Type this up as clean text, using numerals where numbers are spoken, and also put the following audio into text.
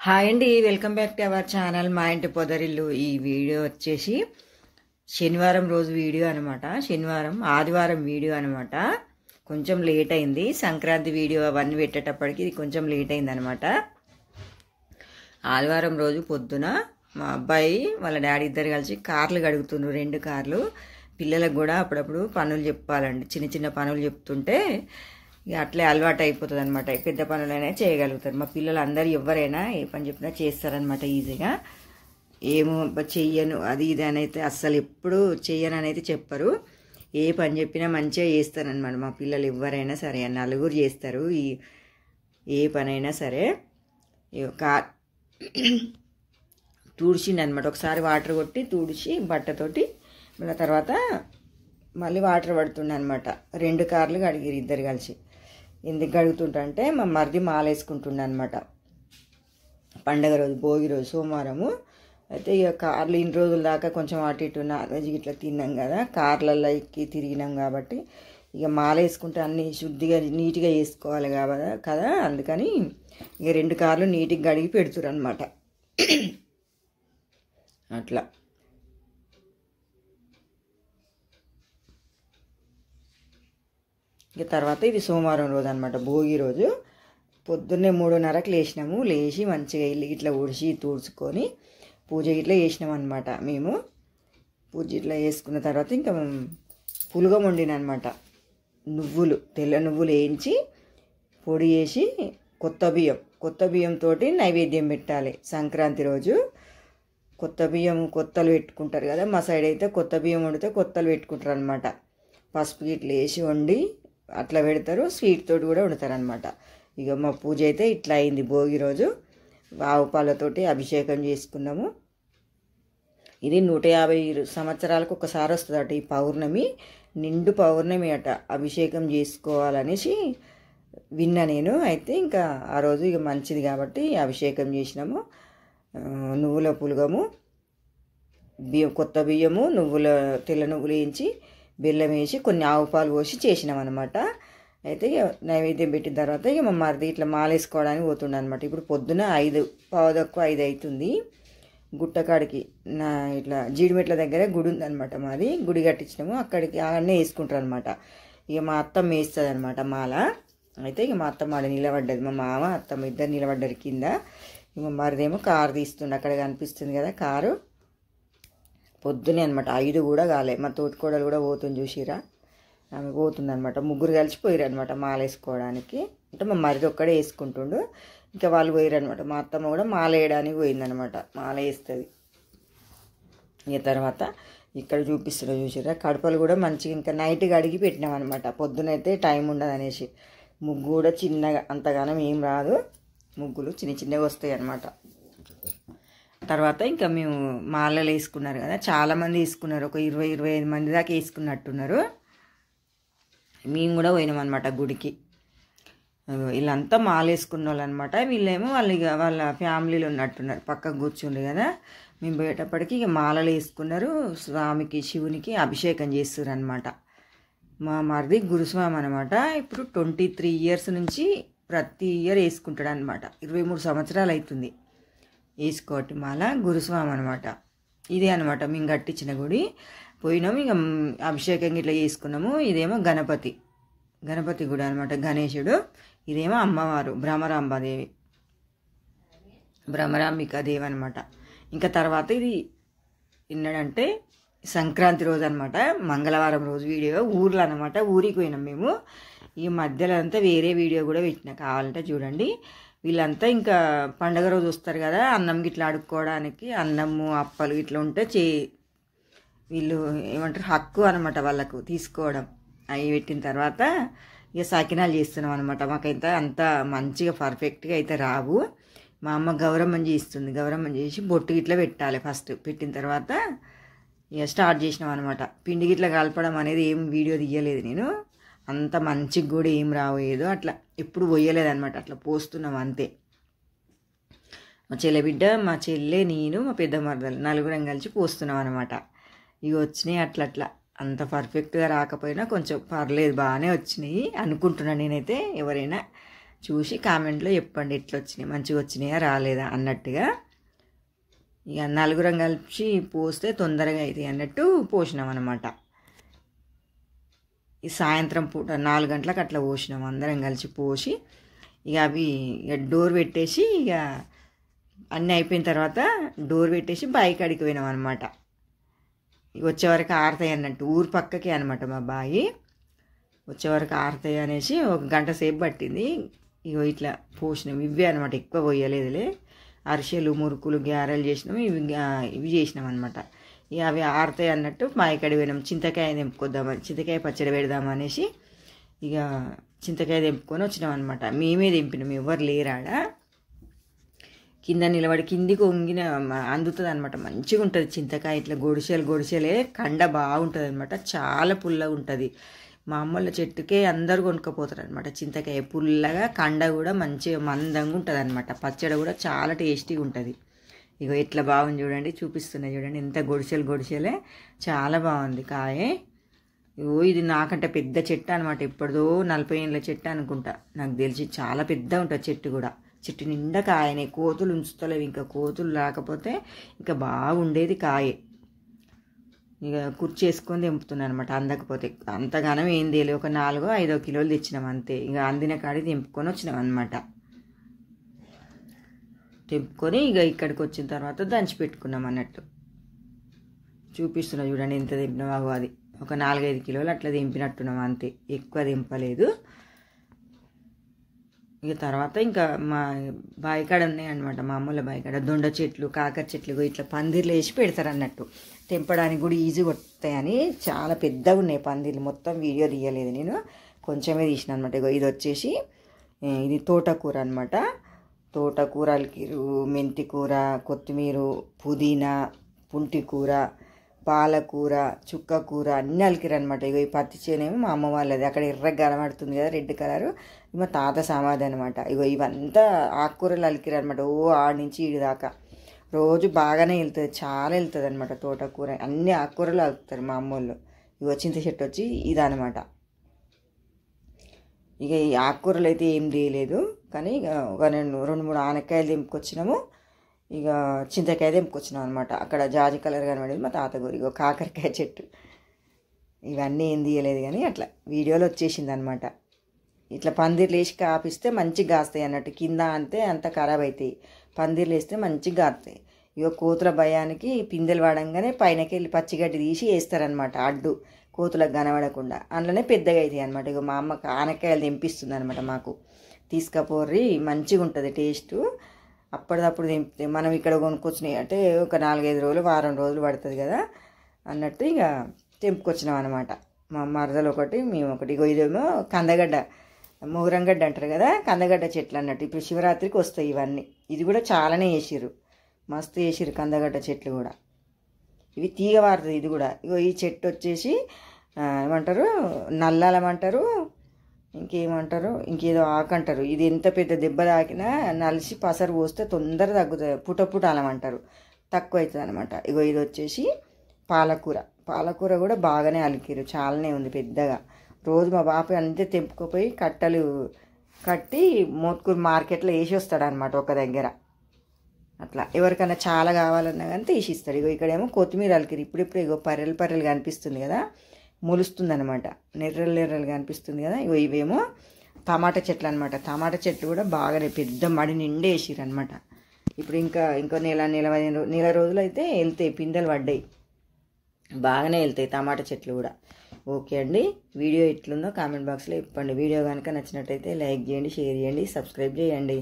Hi అండి, welcome back to our channel మా ఇంటి పొదరిల్లు. ఈ వీడియో వచ్చేసి శనివారం రోజు వీడియో అనమాట. ఆదివారం వీడియో అనమాట. కొంచెం లేట్ అయింది. సంక్రాంతి వీడియో అవన్నీ పెట్టేటప్పటికి ఇది కొంచెం లేట్ అయింది అనమాట. ఆదివారం రోజు పొద్దున మా అబ్బాయి వాళ్ళ డాడీ ఇద్దరు కలిసి కార్లు కడుగుతున్నారు, 2 కార్లు. పిల్లలకు కూడా అప్పుడప్పుడు పనులు చెప్పాలండి, చిన్న చిన్న పనులు చెప్తుంటే ఇక అట్లే అలవాటు అయిపోతుంది అనమాట. పెద్ద పనులైనా చేయగలుగుతారు. మా పిల్లలు అందరూ ఎవరైనా ఏ పని చెప్పినా చేస్తారనమాట ఈజీగా. ఏమో చెయ్యను అది ఇది అని అయితే అస్సలు ఎప్పుడు చెయ్యను అనేది చెప్పరు. ఏ పని చెప్పినా మంచిగా చేస్తారనమాట మా పిల్లలు ఎవరైనా సరే. నలుగురు చేస్తారు ఏ పనైనా సరే. తుడిచిండనమాట ఒకసారి, వాటర్ కొట్టి తుడిచి బట్టతోటి, మళ్ళీ తర్వాత మళ్ళీ వాటర్ పడుతుండే అనమాట. 2 కార్లు కడిగిరు ఇద్దరు కలిసి. ఎందుకు కడుగుతుంటే మా మరిది మాలేసుకుంటుండే అనమాట. పండగ రోజు, భోగి రోజు, సోమవారము. అయితే ఇక కార్లు ఇన్ని రోజుల దాకా కొంచెం అటు ఇటు నాన్ వెజ్ ఇట్లా తిన్నాం కదా, కార్లలో ఎక్కి తిరిగినాం కాబట్టి ఇక మాలేసుకుంటే అన్నీ శుద్ధిగా నీట్గా చేసుకోవాలి కదా. అందుకని ఇక 2 కార్లు నీట్గా కడిగి పెడుతురు అనమాట. అట్లా ఇక తర్వాత ఇది సోమవారం రోజు అనమాట, భోగి రోజు. పొద్దున్నే 3:30కి లేచినాము. లేచి మంచిగా ఇల్లు ఇట్లా ఊడిచి తుడుచుకొని పూజ ఇట్లా చేసినాం అనమాట. మేము పూజ ఇట్లా చేసుకున్న తర్వాత ఇంకా పులగం వండిన అనమాట. తెల్ల నువ్వులు వేయించి పొడి చేసి కొత్త బియ్యంతో నైవేద్యం పెట్టాలి సంక్రాంతి రోజు. కొత్తలు పెట్టుకుంటారు కదా, మా సైడ్ అయితే కొత్త బియ్యం వండితే కొత్తలు పెట్టుకుంటారు అనమాట. పసుపు గిట్ల వేసి వండి అట్లా పెడతారు. స్వీట్ తోటి కూడా వండుతారు అనమాట. ఇక మా పూజ అయితే ఇట్లా అయింది. భోగి రోజు ఆవు పాలతోటి అభిషేకం చేసుకున్నాము. ఇది 150 సంవత్సరాలకు ఒకసారి వస్తుందట ఈ పౌర్ణమి, నిండు పౌర్ణమి అట. అభిషేకం చేసుకోవాలనేసి విన్నా నేను. అయితే ఇంకా ఆ రోజు ఇక మంచిది కాబట్టి అభిషేకం చేసినాము. నువ్వుల పులగము, కొత్త బియ్యము, తెల్ల నువ్వులు వేయించి బెల్లం వేసి కొన్ని ఆవు పాలు పోసి చేసినాం అనమాట. అయితే ఇక నైవేద్యం పెట్టిన తర్వాత ఇక మా మరిది ఇట్లా మాలేసుకోవడానికి పోతుండే అనమాట. ఇప్పుడు పొద్దున 5:15 అవుతుంది. గుట్టకాడికి ఇట్లా జీడిమెట్ల దగ్గర గుడి ఉందనమాట మాది. గుడి కట్టించినాము, అక్కడికి అన్నీ వేసుకుంటారు అనమాట. ఇక మా అత్తమ్మ వేస్తుంది అనమాట మాల. అయితే ఇక మా అత్తమ్మ ఆడ నిలబడ్డది, మా మామ అత్తమ్మ ఇద్దరు నిలబడ్డారు కింద. ఇక మా మరిదేమో కారు తీస్తుండే, అక్కడ కనిపిస్తుంది కదా కారు. పొద్దునే అనమాట, 5 కూడా కాలే. మా తోటికోడలు కూడా పోతుంది, చూసిరా, ఆమె పోతుందనమాట. ముగ్గురు కలిసిపోయారు అనమాట మాల వేసుకోవడానికి. అంటే మా మరిది ఒక్కడే వేసుకుంటుండు, ఇంకా వాళ్ళు పోయారు అనమాట. మా అత్తమ్మ కూడా మాల వేయడానికి పోయిందనమాట, మాల వేస్తుంది. ఇక తర్వాత ఇక్కడ చూసిరా కడపలు కూడా మంచిగా ఇంకా నైట్గా అడిగి పెట్టినాం అనమాట. పొద్దునైతే టైం ఉండదు అనేసి. ముగ్గు కూడా చిన్నగా, అంతగానం ఏం రాదు, ముగ్గులు చిన్నగా వస్తాయి అనమాట. తర్వాత ఇంకా మేము మాలలు వేసుకున్నారు కదా, చాలామంది వేసుకున్నారు. ఒక 20-25 మంది దాకా వేసుకున్నట్టున్నారు. మేము కూడా పోయినాం అనమాట గుడికి. వీళ్ళంతా మాల వేసుకున్న వాళ్ళు అనమాట. వీళ్ళేమో వాళ్ళ ఫ్యామిలీలో ఉన్నట్టున్నారు, పక్కకు కూర్చుండ్రు కదా. మేము పోయేటప్పటికి ఇక మాలలు వేసుకున్నారు. స్వామికి, శివునికి అభిషేకం చేస్తారు అనమాట. మా మరిది గురుస్వామి అనమాట. ఇప్పుడు 23 ఇయర్స్ నుంచి ప్రతి ఇయర్ వేసుకుంటాడు అనమాట. 23 సంవత్సరాలు అవుతుంది వేసుకోవటం మాల. గురుస్వామి అనమాట. ఇదే అనమాట మేము కట్టించిన గుడి. పోయినాము, ఇక అభిషేకం ఇట్లా చేసుకున్నాము. ఇదేమో గణపతి గుడి అనమాట, గణేశుడు. ఇదేమో అమ్మవారు భ్రమరాంబికాదేవి అనమాట. ఇంకా తర్వాత ఇది ఎన్నడంటే సంక్రాంతి రోజు అనమాట, మంగళవారం రోజు వీడియో. ఊర్లో అనమాట, ఊరికి పోయినాం మేము. ఈ మధ్యలో అంతా వేరే వీడియో కూడా పెట్టినా, కావాలంటే చూడండి. వీళ్ళంతా ఇంకా పండగ రోజు వస్తారు కదా, అన్నం గిట్లా అడుక్కోవడానికి. అన్నము, అప్పలు ఇట్లా ఉంటే వీళ్ళు ఏమంటారు, హక్కు అనమాట వాళ్ళకు తీసుకోవడం. అవి పెట్టిన తర్వాత ఇక సకినాలు చేస్తున్నాం అనమాట. మాకైతే అంత మంచిగా పర్ఫెక్ట్గా అయితే రావు. మా అమ్మ గౌరమ్మని చేస్తుంది. గౌరమ్మని చేసి బొట్టు గిట్లా పెట్టాలి ఫస్ట్. పెట్టిన తర్వాత ఇక స్టార్ట్ చేసినాం అనమాట. పిండి గిట్లా కలపడం అనేది ఏం వీడియో తీయలేదు నేను. అంత మంచిగా కూడా ఏం రావు, ఏదో అట్లా ఎప్పుడు పోయలేదన్నమాట. అట్లా పోస్తున్నాం అంతే. మా చెల్లెబిడ్డ, మా చెల్లె, నేను, మా పెద్ద మరదలు నలుగురం కలిసి పోస్తున్నాం అనమాట. ఇవి వచ్చినాయి అట్లా. అంత పర్ఫెక్ట్గా రాకపోయినా కొంచెం పర్లేదు, బాగానే వచ్చినాయి అనుకుంటున్నాను నేనైతే. ఎవరైనా చూసి కామెంట్లో చెప్పండి ఎట్లా వచ్చినాయి, మంచిగా వచ్చినాయా రాలేదా అన్నట్టుగా. ఇక నలుగురం కలిసి పోస్తే తొందరగా అవుతాయి అన్నట్టు పోసినాం అనమాట. ఈ సాయంత్రం పూట 4 గంటలకు అట్లా పోసినాం అందరం కలిసి పోసి. ఇక అవి ఇక డోర్ పెట్టేసి ఇక అన్నీ అయిపోయిన తర్వాత డోర్ పెట్టేసి బావి కాడికి పోయినాం అనమాట. వచ్చేవరకు ఆరుతాయి అన్నట్టు, ఊరు పక్కకే అనమాట మా బావి. వచ్చేవరకు ఆరుతాయి అనేసి 1 గంట సేపు పట్టింది. ఇగో ఇట్లా పోసినాం. ఇవే అనమాట, ఎక్కువ పోయలేదులే. అరిసెలు, మురుకులు, గారెలు చేసినాం, ఇవి చేసినాం అనమాట. ఇక అవి ఆరుతాయి అన్నట్టు బావి కాడికి పోయినాం. చింతకాయ తెంపుకొద్దామని, చింతకాయ పచ్చడి పెడదామనేసి ఇక చింతకాయ తెంపుకొని వచ్చినాం అనమాట. మేమే తెంపినాం, ఎవరు లేరాడ. కింద నిలబడి కిందికి వంగిన అందుతుంది అనమాట. మంచిగా ఉంటుంది చింతకాయ, ఇట్లా గొడిసెలే కండ బాగుంటుంది అనమాట. చాలా పుల్లగా ఉంటుంది. మా అమ్మల చెట్టుకే అందరు కొనుక్కపోతారు అనమాట చింతకాయ. పుల్లగా కండ కూడా మంచిగా మందంగా ఉంటుంది అనమాట. పచ్చడి కూడా చాలా టేస్టీగా ఉంటుంది. ఇగో ఇట్లా బాగుంది చూడండి, చూపిస్తున్నాయి చూడండి, ఎంత గొడిసెలే, చాలా బాగుంది కాయ. ఇగో ఇది నాకంటే పెద్ద చెట్టు అనమాట. ఎప్పటిదో 40 ఏళ్ళ చెట్టు అనుకుంటా నాకు తెలిసి. చాలా పెద్ద ఉంటుంది చెట్టు కూడా. చెట్టు నిండా కాయనే, కోతులు ఉంచుతలేవు. ఇంకా కోతులు రాకపోతే ఇంకా బాగుండేది కాయ. ఇక కుర్చీ వేసుకొని తెంపుతున్నాను అనమాట. అందకపోతే అంతగానం ఏం తెలియదు, ఒక 4-5 కిలోలు తెచ్చినాం అంతే. ఇక అందిన కాడికి తెంపుకొని వచ్చినాం అనమాట. తెంపుకొని ఇక ఇక్కడికి వచ్చిన తర్వాత దంచి పెట్టుకున్నాం అన్నట్టు. చూపిస్తున్నా చూడండి ఎంత తెంపినామో. అది ఒక 4-5 కిలోలు అట్లా తెంపినట్టున్నాం అంతే, ఎక్కువ తెంపలేదు. ఇక తర్వాత ఇంకా మా బావికాడ ఉన్నాయన్నమాట, మా అమ్మల బావికాడ దొండ చెట్లు, కాకర చెట్లు ఇట్లా పందిర్లు వేసి పెడతారు అన్నట్టు. తెంపడానికి కూడా ఈజీగా వస్తాయని. చాలా పెద్దగా ఉన్నాయి పందిర్లు. మొత్తం వీడియో తీయలేదు నేను, కొంచెమే తీసిన అనమాట. ఇగో ఇది వచ్చేసి ఇది తోటకూర అనమాట. తోటకూర, అలికిరు, మెంతి కూర, కొత్తిమీర, పుదీనా, పుంటికూర, పాలకూర, చుక్కకూర అన్నీ అలికిరు అనమాట. ఇగో ఈ పత్తి చేనేమో మా అమ్మ వాళ్ళది, అక్కడ ఎర్రగా కనబడుతుంది కదా రెడ్ కలరు, మా తాత సమాధి అనమాట. ఇగో ఇవంతా ఆకుకూరలు అలికిరు అనమాట. ఆడి నుంచి ఈడి దాకా రోజు బాగానే వెళ్తుంది, చాలా వెళ్తుంది అనమాట తోటకూర. అన్ని ఆకుకూరలు అలుకుతారు మా అమ్మోళ్ళు. ఇగో చింత చెట్టు వచ్చి ఇదనమాట. ఇక ఈ ఆకుకూరలు అయితే ఏం తీయలేదు, కానీ ఇక ఒక 2-3 ఆనకాయలు తెంపుకొచ్చినాము. ఇక చింతకాయ తెంపుకొచ్చినాం అనమాట. అక్కడ జాజి కలర్ కనబడేది మా తాత గురి. ఇక కాకరకాయ చెట్టు, ఇవన్నీ ఏం తీయలేదు కానీ అట్లా వీడియోలో వచ్చేసింది అనమాట. ఇట్లా పందిర్లు వేసి కాపిస్తే మంచిగా కాస్తాయి అన్నట్టు. కింద అంతే అంత ఖరాబ్ అవుతాయి, పందిర్లు వేస్తే మంచిగా కాస్తాయి. ఇక కోతుల భయానికి పిందెలు వాడంగానే పైనకి వెళ్ళి పచ్చిగడ్డి తీసి వేస్తారనమాట, అడ్డు కోతులకు కనబడకుండా. అందులోనే పెద్దగా అవుతాయి అనమాట. ఇక మా అమ్మ ఆనకాయలు తెంపిస్తుంది అనమాట మాకు. తీసుకపోర్రి, మంచిగా ఉంటుంది టేస్టు. అప్పటిదప్పుడు తెంపితే మనం ఇక్కడ కొనుక్కొచ్చినాయి అంటే ఒక 4-5 రోజులు, వారం రోజులు పడుతుంది కదా అన్నట్టు ఇక తెంపుకొచ్చినాం అనమాట. మా మరదలు ఒకటి, మేము ఒకటి. ఇగో ఇదేమో కందగడ్డ, మూరంగడ్డ అంటారు కదా, కందగడ్డ చెట్లు అన్నట్టు. ఇప్పుడు శివరాత్రికి వస్తాయి ఇవన్నీ. ఇది కూడా చాలానే వేసిర్రు, మస్తు వేసిర్రు కందగడ్డ చెట్లు కూడా. ఇవి తీగ వారుతుంది ఇది కూడా. ఇగో ఈ చెట్టు వచ్చేసి ఏమంటారు, నల్లాలం అంటారు, ఇంకేమంటారు, ఇంకేదో ఆకు అంటారు. ఇది ఎంత పెద్ద దెబ్బ తాకినా నలిసి పసరు పోస్తే తొందర తగ్గుతుంది. పుటపుటాలం అంటారు, తక్కువ అవుతుంది అనమాట. ఇగో ఇది వచ్చేసి పాలకూర కూడా బాగానే అలికిరు, చాలానే ఉంది పెద్దగా. రోజు మా బాప అంతే తెంపుకుపోయి కట్టలు కట్టి మోత్కూరు మార్కెట్లో వేసి వస్తాడు అనమాట ఒక దగ్గర. అట్లా ఎవరికైనా చాలా కావాలన్నా కానీ తీసిస్తాడు. ఇగో ఇక్కడేమో కొత్తిమీర అలికిరు. ఇప్పుడిప్పుడు ఇగో పర్రెలు కనిపిస్తుంది కదా, మొలుస్తుంది అనమాట, నెర్రలు కనిపిస్తుంది కదా. ఇగో ఇవేమో టమాటా చెట్లు అనమాట. టమాటా చెట్లు కూడా బాగానే పెద్ద మడి నిండే వేసిరు అనమాట. ఇప్పుడు ఇంకో నెల రోజులు అయితే వెళ్తాయి, పిందెలు పడ్డాయి, బాగానే వెళ్తాయి టమాటా చెట్లు కూడా. ఓకే అండి, వీడియో ఎట్లుందో కామెంట్ బాక్స్లో చెప్పండి. వీడియో కనుక నచ్చినట్టయితే లైక్ చేయండి, షేర్ చేయండి, సబ్స్క్రైబ్ చేయండి.